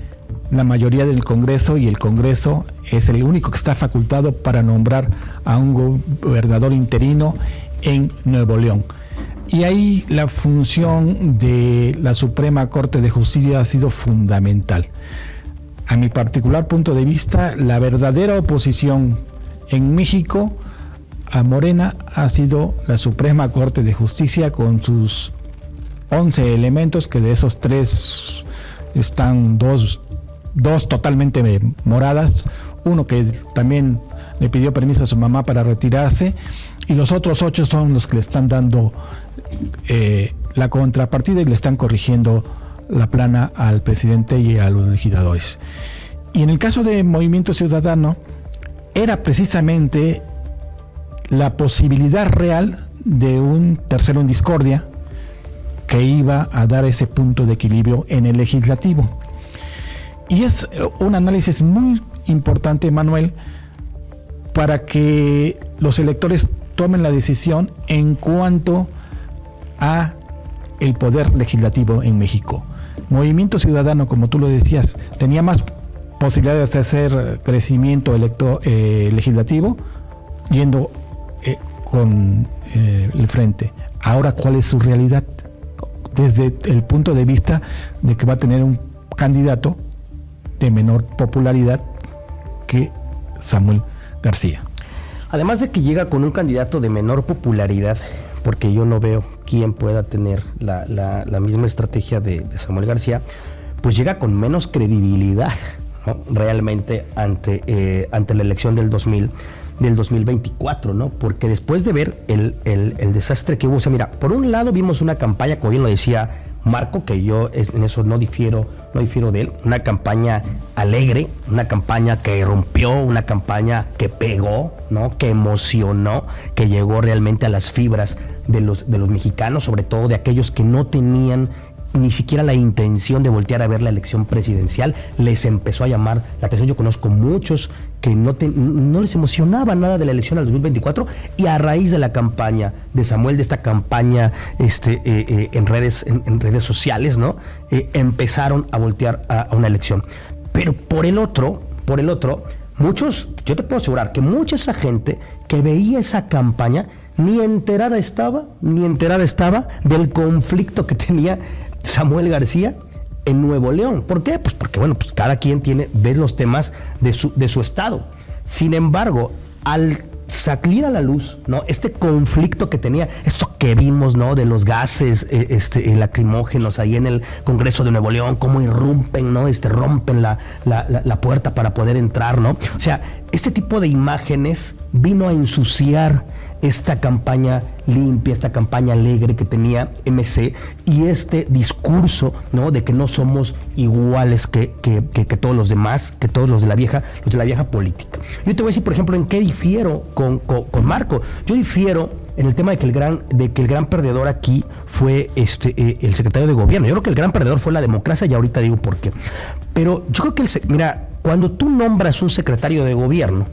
la mayoría del Congreso, y el Congreso es el único que está facultado para nombrar a un gobernador interino en Nuevo León. Y ahí la función de la Suprema Corte de Justicia ha sido fundamental. A mi particular punto de vista, la verdadera oposición en México a Morena ha sido la Suprema Corte de Justicia, con sus 11 elementos, que de esos 3 están dos totalmente moradas, uno que también le pidió permiso a su mamá para retirarse, y los otros 8 son los que le están dando la contrapartida y le están corrigiendo la plana al presidente y a los legisladores. Y en el caso de Movimiento Ciudadano, era precisamente la posibilidad real de un tercero en discordia que iba a dar ese punto de equilibrio en el legislativo. Y es un análisis muy importante, Manuel, para que los electores tomen la decisión en cuanto a el poder legislativo en México. Movimiento Ciudadano, como tú lo decías, tenía más posibilidades de hacer crecimiento legislativo yendo con el frente. Ahora, ¿cuál es su realidad? Desde el punto de vista de que va a tener un candidato de menor popularidad que Samuel García. Además de que llega con un candidato de menor popularidad, porque yo no veo quién pueda tener la misma estrategia de Samuel García, pues llega con menos credibilidad, ¿no? Realmente ante la elección del 2024, ¿no? Porque después de ver el desastre que hubo, o sea, mira, por un lado vimos una campaña, como bien lo decía Marco, que yo en eso no difiero de él, una campaña alegre, una campaña que rompió, una campaña que pegó, ¿no? Que emocionó, que llegó realmente a las fibras de los mexicanos, sobre todo de aquellos que no tenían ni siquiera la intención de voltear a ver la elección presidencial. Les empezó a llamar la atención. Yo conozco muchos que no les emocionaba nada de la elección al 2024, y a raíz de la campaña de Samuel, de esta campaña en redes sociales, ¿no? Empezaron a voltear a una elección. Pero por el otro, muchos, yo te puedo asegurar que mucha esa gente que veía esa campaña ni enterada estaba del conflicto que tenía Samuel García en Nuevo León. ¿Por qué? Pues porque, bueno, pues cada quien ve los temas de su estado. Sin embargo, al salir a la luz, ¿no? Este conflicto que tenía, esto que vimos, ¿no? De los gases lacrimógenos ahí en el Congreso de Nuevo León, cómo irrumpen, ¿no? Rompen la puerta para poder entrar, ¿no? O sea, este tipo de imágenes vino a ensuciar esta campaña limpia, esta campaña alegre que tenía MC, y este discurso, ¿no? De que no somos iguales que todos los demás, que todos los de la vieja política. Yo te voy a decir, por ejemplo, en qué difiero con Marco. Yo difiero en el tema de que el gran perdedor aquí fue el secretario de gobierno. Yo creo que el gran perdedor fue la democracia, y ahorita digo por qué. Pero yo creo que mira, cuando tú nombras un secretario de gobierno,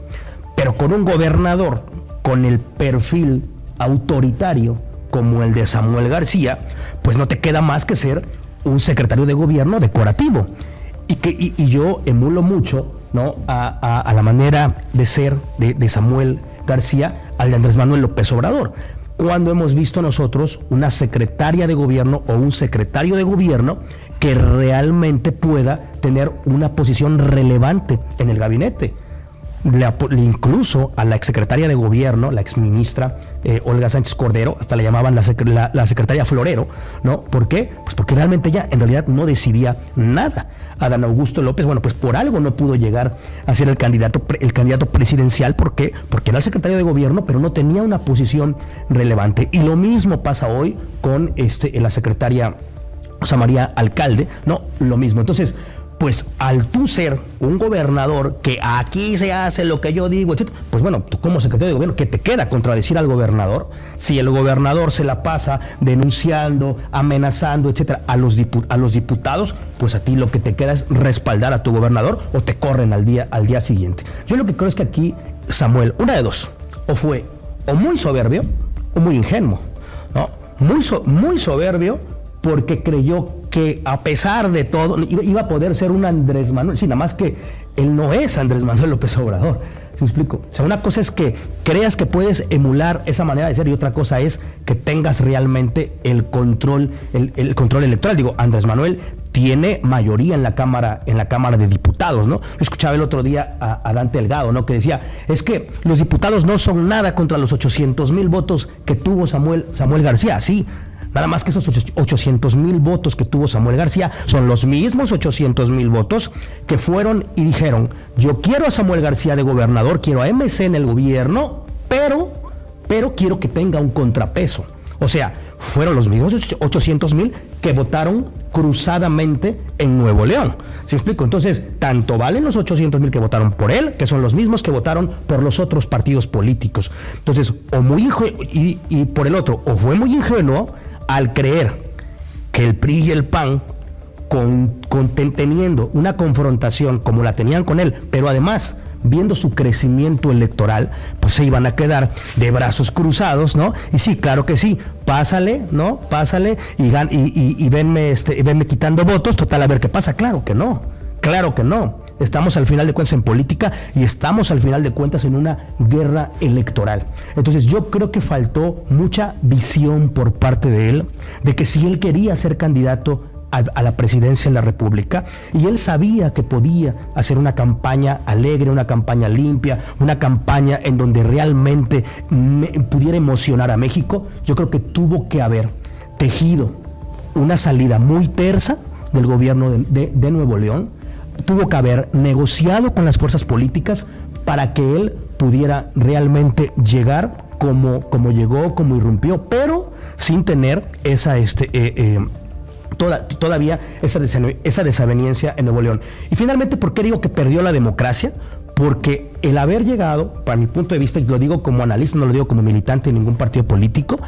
pero con un gobernador con el perfil autoritario como el de Samuel García, pues no te queda más que ser un secretario de gobierno decorativo. Y yo emulo mucho, ¿no?, a la manera de ser de Samuel García al de Andrés Manuel López Obrador. Cuando hemos visto nosotros una secretaria de gobierno o un secretario de gobierno que realmente pueda tener una posición relevante en el gabinete. Incluso a la exsecretaria de gobierno, la exministra Olga Sánchez Cordero, hasta le llamaban la secretaria Florero, ¿no? ¿Por qué? Pues porque realmente ella en realidad no decidía nada. Adán Augusto López, bueno, pues por algo no pudo llegar a ser el candidato presidencial. ¿Por qué? Porque era el secretario de gobierno, pero no tenía una posición relevante. Y lo mismo pasa hoy con la secretaria Rosa María Alcalde, ¿no? Lo mismo. Entonces, pues al tú ser un gobernador que aquí se hace lo que yo digo, etc., pues bueno, tú como secretario de gobierno, ¿qué te queda contradecir al gobernador? Si el gobernador se la pasa denunciando, amenazando, etcétera, a los diputados, pues a ti lo que te queda es respaldar a tu gobernador o te corren al día siguiente. Yo lo que creo es que aquí Samuel, una de dos, o fue o muy soberbio o muy ingenuo, ¿no? Muy soberbio, porque creyó que a pesar de todo iba a poder ser un Andrés Manuel, sí, nada más que él no es Andrés Manuel López Obrador. ¿Sí me explico? O sea, una cosa es que creas que puedes emular esa manera de ser y otra cosa es que tengas realmente el control electoral. Digo, Andrés Manuel tiene mayoría en la Cámara de Diputados, ¿no? Yo escuchaba el otro día a Dante Delgado, ¿no?, que decía, es que los diputados no son nada contra los 800,000 votos que tuvo Samuel García. Sí, nada más que esos 800,000 votos que tuvo Samuel García son los mismos 800,000 votos que fueron y dijeron, yo quiero a Samuel García de gobernador, quiero a MC en el gobierno, pero quiero que tenga un contrapeso. O sea, fueron los mismos 800,000 que votaron cruzadamente en Nuevo León. ¿Sí me explico? Entonces, tanto valen los 800,000 que votaron por él, que son los mismos que votaron por los otros partidos políticos. Entonces, y por el otro, o fue muy ingenuo al creer que el PRI y el PAN, teniendo una confrontación como la tenían con él, pero además viendo su crecimiento electoral, pues se iban a quedar de brazos cruzados, ¿no? Y sí, claro que sí, pásale, ¿no? Pásale y venme quitando votos, total, a ver qué pasa. Claro que no. Estamos al final de cuentas en política y estamos al final de cuentas en una guerra electoral. Entonces yo creo que faltó mucha visión por parte de él, de que si él quería ser candidato a la presidencia de la República y él sabía que podía hacer una campaña alegre, una campaña limpia, una campaña en donde realmente pudiera emocionar a México, yo creo que tuvo que haber tejido una salida muy tersa del gobierno de Nuevo León, tuvo que haber negociado con las fuerzas políticas para que él pudiera realmente llegar como llegó, como irrumpió, pero sin tener todavía esa desaveniencia en Nuevo León. Y finalmente, ¿por qué digo que perdió la democracia? Porque el haber llegado, para mi punto de vista, y lo digo como analista, no lo digo como militante de ningún partido político,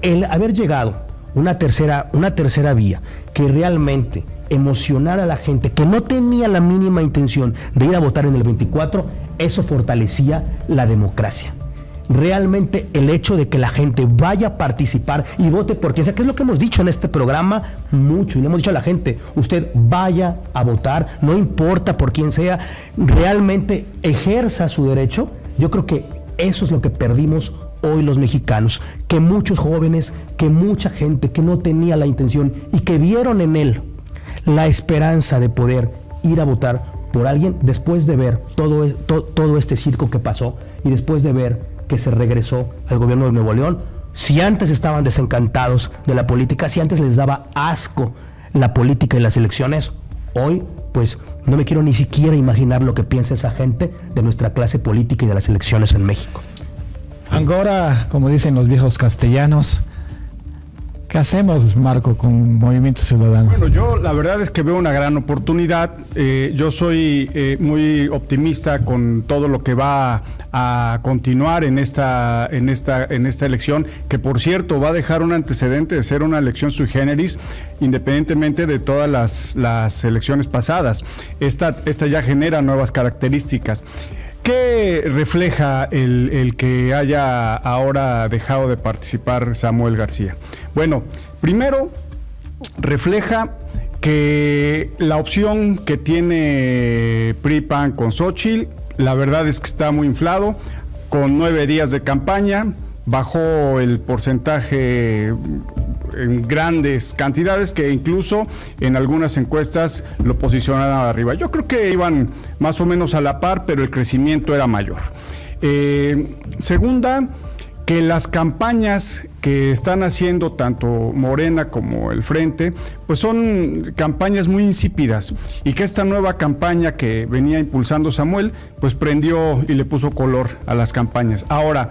el haber llegado una tercera vía que realmente emocionar a la gente que no tenía la mínima intención de ir a votar en el 24, eso fortalecía la democracia. Realmente el hecho de que la gente vaya a participar y vote por quien sea, que es lo que hemos dicho en este programa mucho, y le hemos dicho a la gente, usted vaya a votar, no importa por quién sea, realmente ejerza su derecho. Yo creo que eso es lo que perdimos hoy los mexicanos, que muchos jóvenes, que mucha gente que no tenía la intención y que vieron en él la esperanza de poder ir a votar por alguien después de ver todo este circo que pasó y después de ver que se regresó al gobierno de Nuevo León. Si antes estaban desencantados de la política, si antes les daba asco la política y las elecciones, hoy pues no me quiero ni siquiera imaginar lo que piensa esa gente de nuestra clase política y de las elecciones en México. Ahora, como dicen los viejos castellanos, ¿qué hacemos, Marco, con Movimiento Ciudadano? Bueno, yo la verdad es que veo una gran oportunidad. Yo soy muy optimista con todo lo que va a continuar en esta elección, que por cierto va a dejar un antecedente de ser una elección sui generis, independientemente de todas las elecciones pasadas. Esta ya genera nuevas características. ¿Qué refleja el que haya ahora dejado de participar Samuel García? Bueno, primero refleja que la opción que tiene PRI-PAN con Xóchitl, la verdad es que está muy inflado. Con 9 días de campaña, bajó el porcentaje en grandes cantidades, que incluso en algunas encuestas lo posicionaron arriba. Yo creo que iban más o menos a la par, pero el crecimiento era mayor. Segunda, que las campañas que están haciendo tanto Morena como el Frente, pues son campañas muy insípidas, y que esta nueva campaña que venía impulsando Samuel, pues prendió y le puso color a las campañas. Ahora,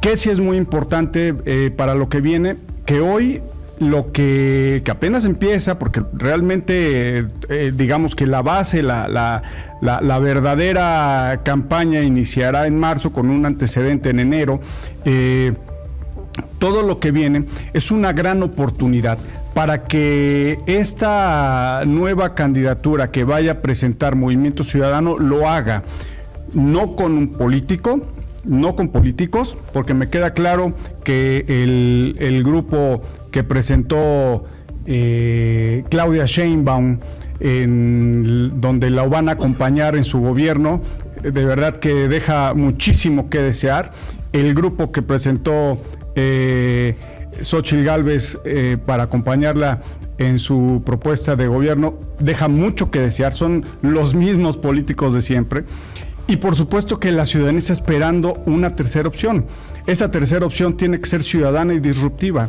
que sí es muy importante para lo que viene, que hoy lo que apenas empieza, porque realmente digamos que la base, la verdadera campaña iniciará en marzo con un antecedente en enero. Todo lo que viene es una gran oportunidad para que esta nueva candidatura que vaya a presentar Movimiento Ciudadano lo haga no con un político, no con políticos, porque me queda claro que el grupo que presentó Claudia Sheinbaum, donde la van a acompañar en su gobierno, de verdad que deja muchísimo que desear. El grupo que presentó Xóchitl Gálvez para acompañarla en su propuesta de gobierno deja mucho que desear, son los mismos políticos de siempre. Y por supuesto que la ciudadanía está esperando una tercera opción. Esa tercera opción tiene que ser ciudadana y disruptiva.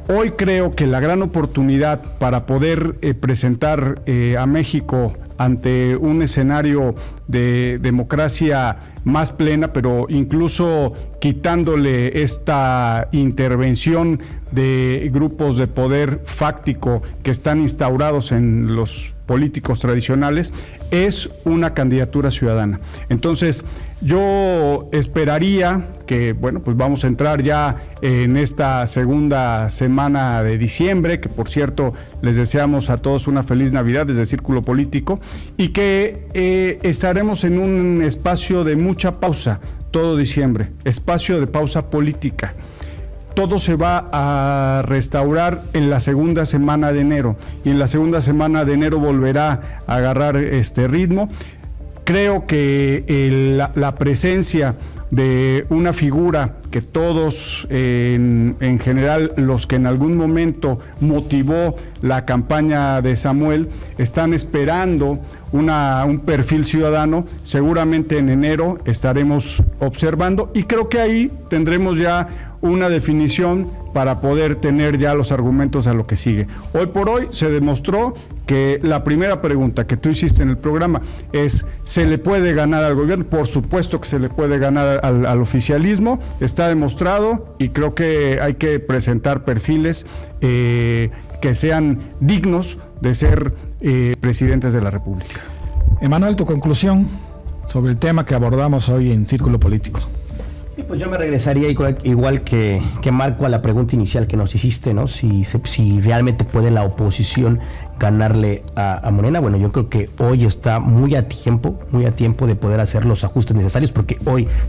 Hoy creo que la gran oportunidad para poder presentar a México ante un escenario de democracia más plena, pero incluso quitándole esta intervención de grupos de poder fáctico que están instaurados en los políticos tradicionales, es una candidatura ciudadana. Entonces, yo esperaría que, bueno, pues vamos a entrar ya en esta segunda semana de diciembre, que por cierto les deseamos a todos una feliz Navidad desde Círculo Político, y que estaremos en un espacio de mucha pausa todo diciembre, espacio de pausa política. Todo se va a restaurar en la segunda semana de enero, y en la segunda semana de enero volverá a agarrar este ritmo. Creo que la presencia de una figura que todos, en general, los que en algún momento motivó la campaña de Samuel, están esperando un perfil ciudadano. Seguramente en enero estaremos observando, y creo que ahí tendremos ya una definición para poder tener ya los argumentos a lo que sigue. Hoy por hoy se demostró que la primera pregunta que tú hiciste en el programa es: ¿se le puede ganar al gobierno? Por supuesto que se le puede ganar al oficialismo, está demostrado, y creo que hay que presentar perfiles que sean dignos de ser presidentes de la República. Emanuel, tu conclusión sobre el tema que abordamos hoy en Círculo Político. Y pues yo me regresaría igual que Marco a la pregunta inicial que nos hiciste, ¿no? Si realmente puede la oposición ganarle a Morena. Bueno, yo creo que hoy está muy a tiempo de poder hacer los ajustes necesarios, porque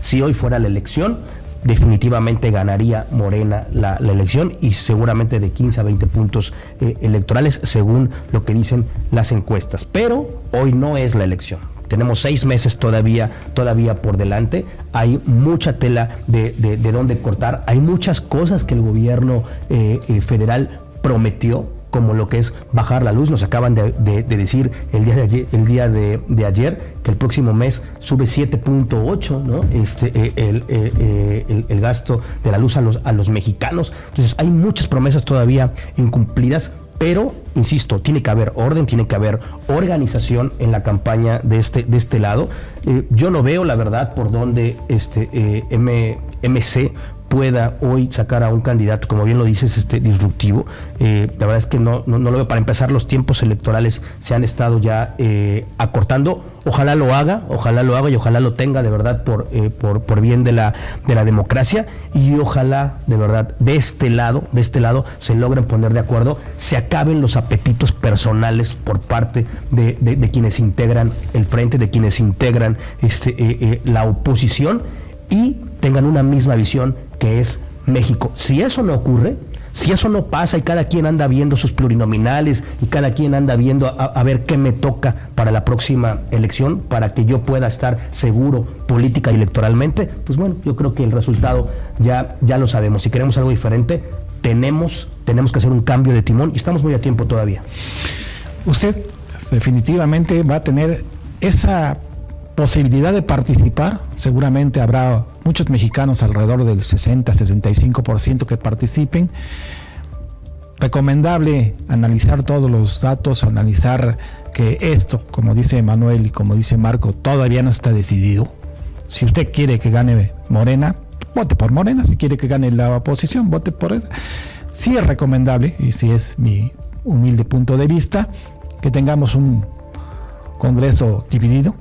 si hoy fuera la elección, definitivamente ganaría Morena la elección, y seguramente de 15 a 20 puntos electorales, según lo que dicen las encuestas. Pero hoy no es la elección. Tenemos 6 meses todavía por delante. Hay mucha tela de dónde cortar. Hay muchas cosas que el gobierno federal prometió, como lo que es bajar la luz. Nos acaban de decir el día de ayer que el próximo mes sube 7.8, ¿no? El gasto de la luz a los mexicanos. Entonces hay muchas promesas todavía incumplidas. Pero, insisto, tiene que haber orden, tiene que haber organización en la campaña de este lado. Yo no veo, la verdad, por dónde MC pueda hoy sacar a un candidato, como bien lo dices, disruptivo. La verdad es que no lo veo. Para empezar, los tiempos electorales se han estado ya acortando. Ojalá lo haga y ojalá lo tenga de verdad por bien de la democracia, y ojalá de verdad de este lado se logren poner de acuerdo, se acaben los apetitos personales por parte de quienes integran el frente, de quienes integran la oposición, y tengan una misma visión, que es México. Si eso no ocurre, Si eso no pasa y cada quien anda viendo sus plurinominales y cada quien anda viendo a ver qué me toca para la próxima elección, para que yo pueda estar seguro política y electoralmente, pues bueno, yo creo que el resultado ya lo sabemos. Si queremos algo diferente, tenemos que hacer un cambio de timón y estamos muy a tiempo todavía. Usted definitivamente va a tener esa posibilidad de participar. Seguramente habrá muchos mexicanos, alrededor del 60-65% que participen. Recomendable analizar todos los datos, analizar que esto, como dice Manuel y como dice Marco, todavía no está decidido. Si usted quiere que gane Morena, vote por Morena. Si quiere que gane la oposición, vote por esa. Sí es recomendable, y sí es mi humilde punto de vista, que tengamos un Congreso dividido,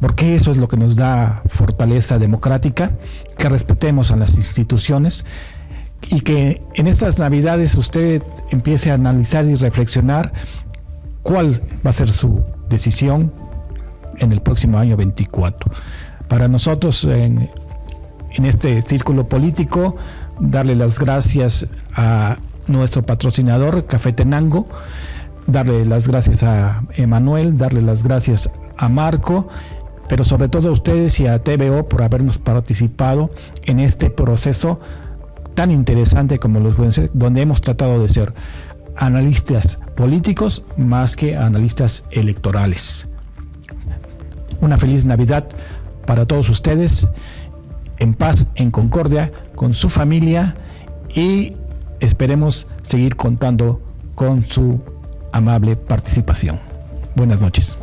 porque eso es lo que nos da fortaleza democrática, que respetemos a las instituciones y que en estas Navidades usted empiece a analizar y reflexionar cuál va a ser su decisión en el próximo año 24. Para nosotros en este círculo político, darle las gracias a nuestro patrocinador Café Tenango, darle las gracias a Emanuel, darle las gracias a Marco, pero sobre todo a ustedes y a TVO por habernos participado en este proceso tan interesante como los pueden ser, donde hemos tratado de ser analistas políticos más que analistas electorales. Una feliz Navidad para todos ustedes, en paz, en concordia con su familia, y esperemos seguir contando con su amable participación. Buenas noches.